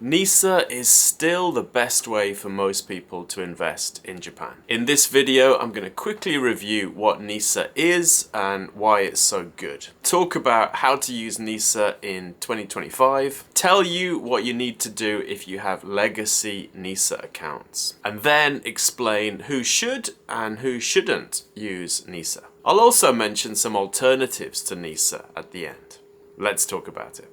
NISA is still the best way for most people to invest in Japan. In this video, I'm going to quickly review what NISA is and why it's so good. Talk about how to use NISA in 2025. Tell you what you need to do if you have legacy NISA accounts. And then explain who should and who shouldn't use NISA. I'll also mention some alternatives to NISA at the end. Let's talk about it.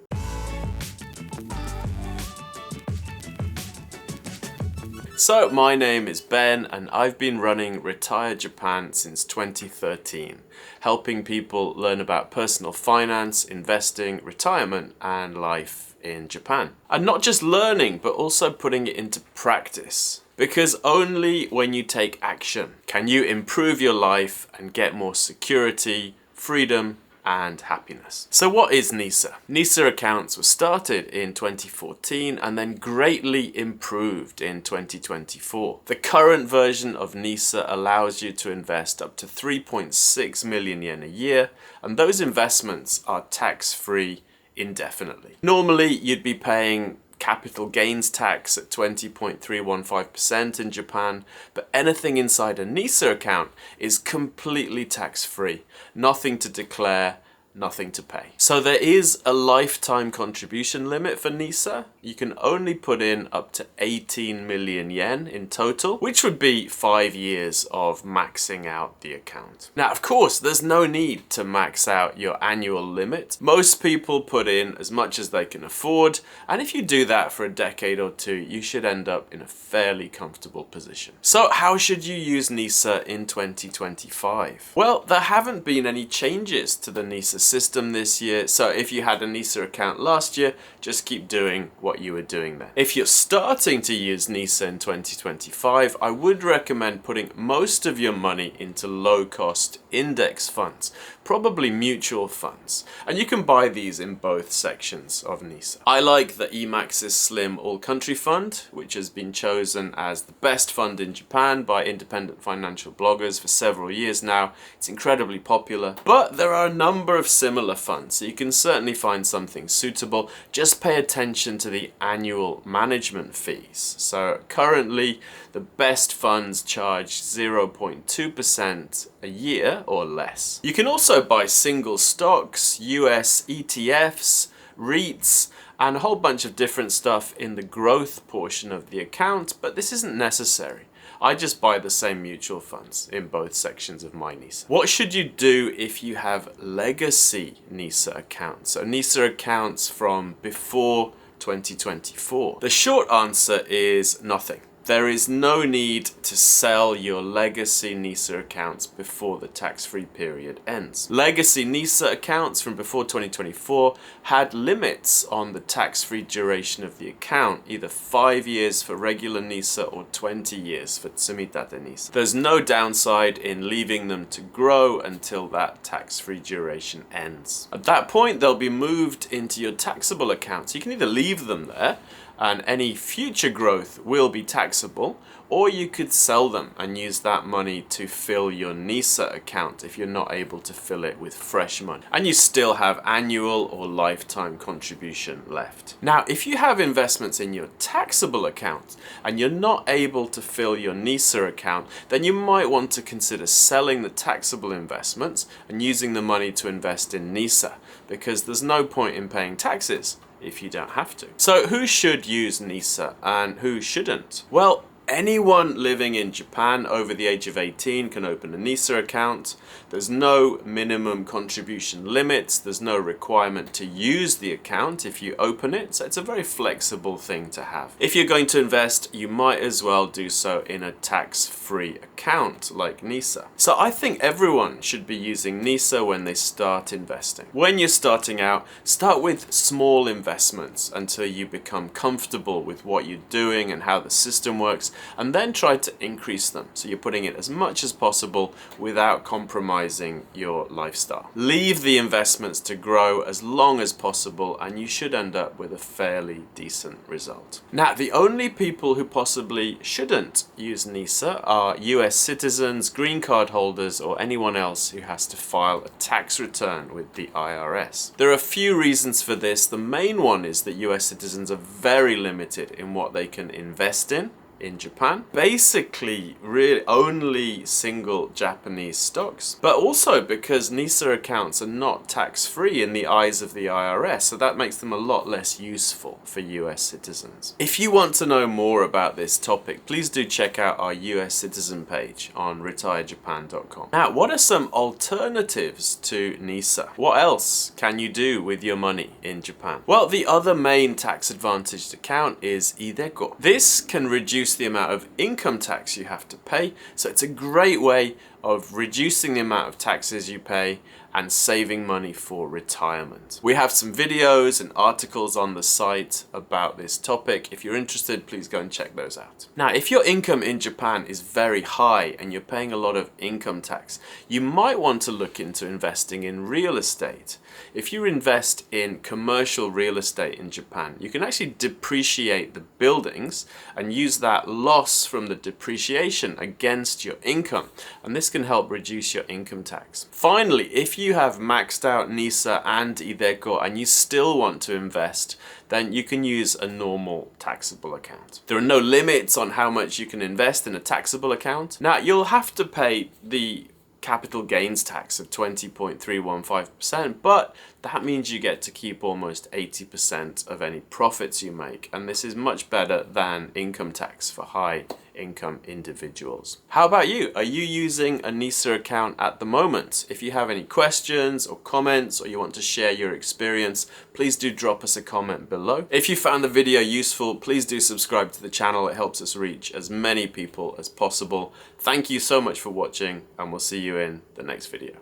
So, my name is Ben and I've been running RetireJapan since 2013, helping people learn about personal finance, investing, retirement and life in Japan. And not just learning, but also putting it into practice. Because only when you take action can you improve your life and get more security, freedom, and happiness. So what is NISA? NISA accounts were started in 2014 and then greatly improved in 2024. The current version of NISA allows you to invest up to 3.6 million yen a year, and those investments are tax-free indefinitely. Normally, you'd be paying capital gains tax at 20.315% in Japan, but anything inside a NISA account is completely tax-free. Nothing to declare, nothing to pay. So there is a lifetime contribution limit for NISA. You can only put in up to 18 million yen in total, which would be 5 years of maxing out the account. Now, of course, there's no need to max out your annual limit. Most people put in as much as they can afford, and if you do that for a decade or two, you should end up in a fairly comfortable position. So how should you use NISA in 2025? Well, there haven't been any changes to the NISA system this year, so if you had a NISA account last year, just keep doing what you were doing then. If you're starting to use NISA in 2025, I would recommend putting most of your money into low-cost index funds, probably mutual funds, and you can buy these in both sections of NISA. I like the Emax's Slim All-Country Fund, which has been chosen as the best fund in Japan by independent financial bloggers for several years now. It's incredibly popular, but there are a number of similar funds, so you can certainly find something suitable. Just pay attention to the annual management fees. So currently, the best funds charge 0.2% a year or less. You can also buy single stocks, US ETFs, REITs, and a whole bunch of different stuff in the growth portion of the account, but this isn't necessary. I just buy the same mutual funds in both sections of my NISA. What should you do if you have legacy NISA accounts? So NISA accounts from before 2024. The short answer is nothing. There is no need to sell your legacy NISA accounts before the tax-free period ends. Legacy NISA accounts from before 2024 had limits on the tax-free duration of the account, either 5 years for regular NISA or 20 years for Tsumitate NISA. There's no downside in leaving them to grow until that tax-free duration ends. At that point, they'll be moved into your taxable accounts. You can either leave them there, and any future growth will be taxable, or you could sell them and use that money to fill your NISA account if you're not able to fill it with fresh money. And you still have annual or lifetime contribution left. Now, if you have investments in your taxable account and you're not able to fill your NISA account, then you might want to consider selling the taxable investments and using the money to invest in NISA, because there's no point in paying taxes if you don't have to. So who should use NISA and who shouldn't? Well, anyone living in Japan over the age of 18 can open a NISA account. There's no minimum contribution limits. There's no requirement to use the account if you open it. So it's a very flexible thing to have. If you're going to invest, you might as well do so in a tax-free account like NISA. So I think everyone should be using NISA when they start investing. When you're starting out, start with small investments until you become comfortable with what you're doing and how the system works. and then try to increase them. So you're putting in as much as possible without compromising your lifestyle. Leave the investments to grow as long as possible, and you should end up with a fairly decent result. Now, the only people who possibly shouldn't use NISA are US citizens, green card holders, or anyone else who has to file a tax return with the IRS. There are a few reasons for this. The main one is that US citizens are very limited in what they can invest in Japan. Basically, really only single Japanese stocks. But also because NISA accounts are not tax-free in the eyes of the IRS, so that makes them a lot less useful for US citizens. If you want to know more about this topic, please do check out our US citizen page on RetireJapan.com. Now, what are some alternatives to NISA? What else can you do with your money in Japan? Well, the other main tax-advantaged account is iDeCo. This can reduce the amount of income tax you have to pay, so it's a great way of reducing the amount of taxes you pay and saving money for retirement. We have some videos and articles on the site about this topic. If you're interested, please go and check those out. Now, if your income in Japan is very high and you're paying a lot of income tax, you might want to look into investing in real estate. If you invest in commercial real estate in Japan, you can actually depreciate the buildings and use that loss from the depreciation against your income, and this can help reduce your income tax. Finally, if you have maxed out NISA and iDeCo and you still want to invest, then you can use a normal taxable account. There are no limits on how much you can invest in a taxable account. Now, you'll have to pay the capital gains tax of 20.315%, but that means you get to keep almost 80% of any profits you make, and this is much better than income tax for high income individuals. How about you? Are you using a NISA account at the moment? If you have any questions or comments, or you want to share your experience, please do drop us a comment below. If you found the video useful, please do subscribe to the channel. It helps us reach as many people as possible. Thank you so much for watching, and we'll see you in the next video.